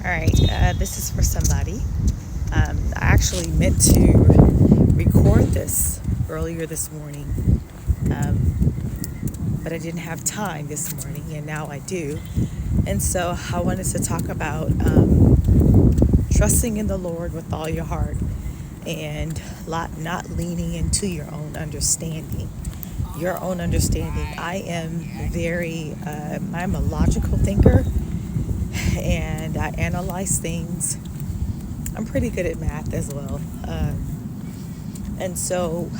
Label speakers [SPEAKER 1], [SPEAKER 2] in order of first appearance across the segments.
[SPEAKER 1] All right, this is for somebody. I actually meant to record this earlier this morning, but I didn't have time this morning, and now I do. And so I wanted to talk about trusting in the Lord with all your heart and not leaning into your own understanding. Your own understanding. I'm a logical thinker, and I analyze things. I'm pretty good at math as well. And so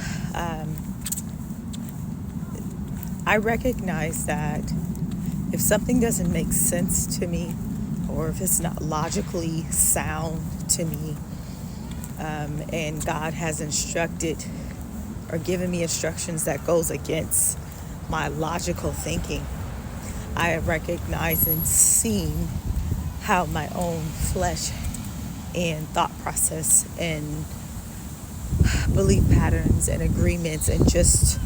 [SPEAKER 1] I recognize that if something doesn't make sense to me, or if it's not logically sound to me, and God has instructed or given me instructions that goes against my logical thinking, I have recognized and seen how my own flesh and thought process and belief patterns and agreements and just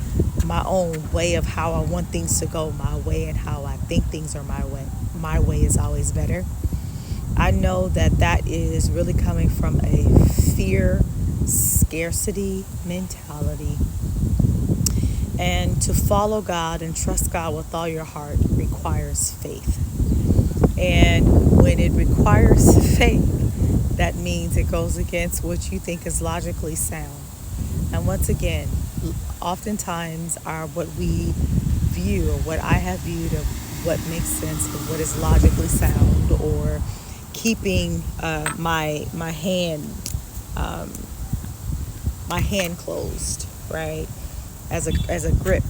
[SPEAKER 1] my own way of how I want things to go my way and how I think things are my way. My way is always better. I know that is really coming from a fear, scarcity mentality. And to follow God and trust God with all your heart requires faith. And when it requires faith, that means it goes against what you think is logically sound. And once again, oftentimes what we view or what I have viewed of what makes sense of what is logically sound, or keeping my hand closed, right, as a grip.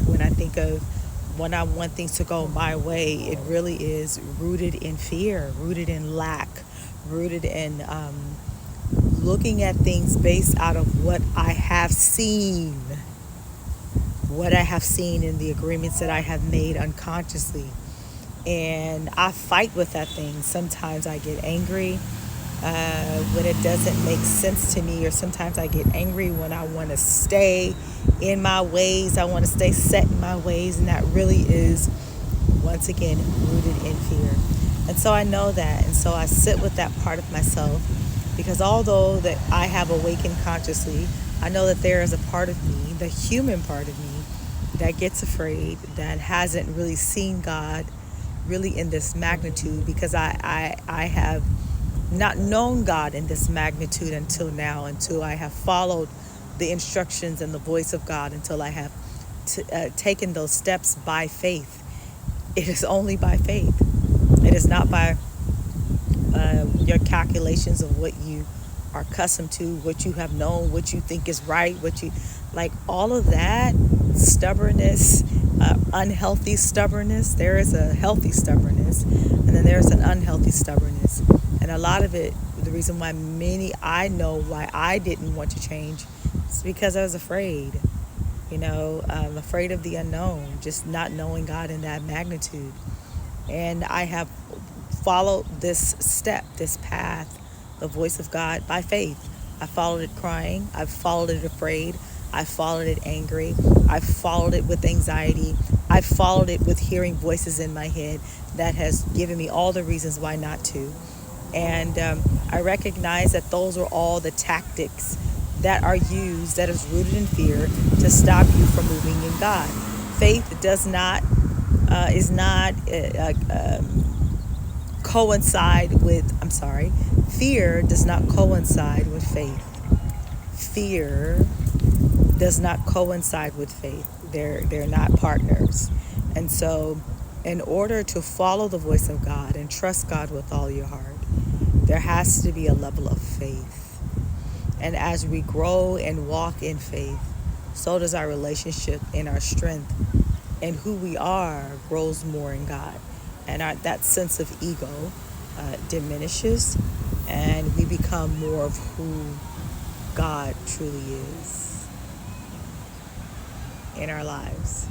[SPEAKER 1] When I want things to go my way, it really is rooted in fear, rooted in lack, rooted in looking at things based out of what I have seen in the agreements that I have made unconsciously. And I fight with that thing. Sometimes I get angry when it doesn't make sense to me, or sometimes I get angry when I want to stay in my ways. I want to stay set in my ways, and that really is, once again, rooted in fear. And so I know that, and so I sit with that part of myself, because although that I have awakened consciously, I know that there is a part of me, the human part of me, that gets afraid, that hasn't really seen God really in this magnitude, because I have not known God in this magnitude until now, until I have followed the instructions and the voice of God, until I have taken those steps by faith. It is only by faith. It is not by your calculations of what you are accustomed to, what you have known, what you think is right, all of that stubbornness, unhealthy stubbornness. There is a healthy stubbornness, and then there's an unhealthy stubbornness. And a lot of it, the reason why I know why I didn't want to change, is because I was afraid. I'm afraid of the unknown, just not knowing God in that magnitude. And I have followed this step, this path, the voice of God by faith. I followed it crying. I followed it afraid. I followed it angry. I followed it with anxiety. I followed it with hearing voices in my head that has given me all the reasons why not to. And I recognize that those are all the tactics that are used, that is rooted in fear, to stop you from moving in God. Faith is not coincide with, fear does not coincide with faith. Fear does not coincide with faith. They're not partners. And so in order to follow the voice of God and trust God with all your heart, there has to be a level of faith. And as we grow and walk in faith, so does our relationship and our strength and who we are grows more in God. And that sense of ego diminishes, and we become more of who God truly is in our lives.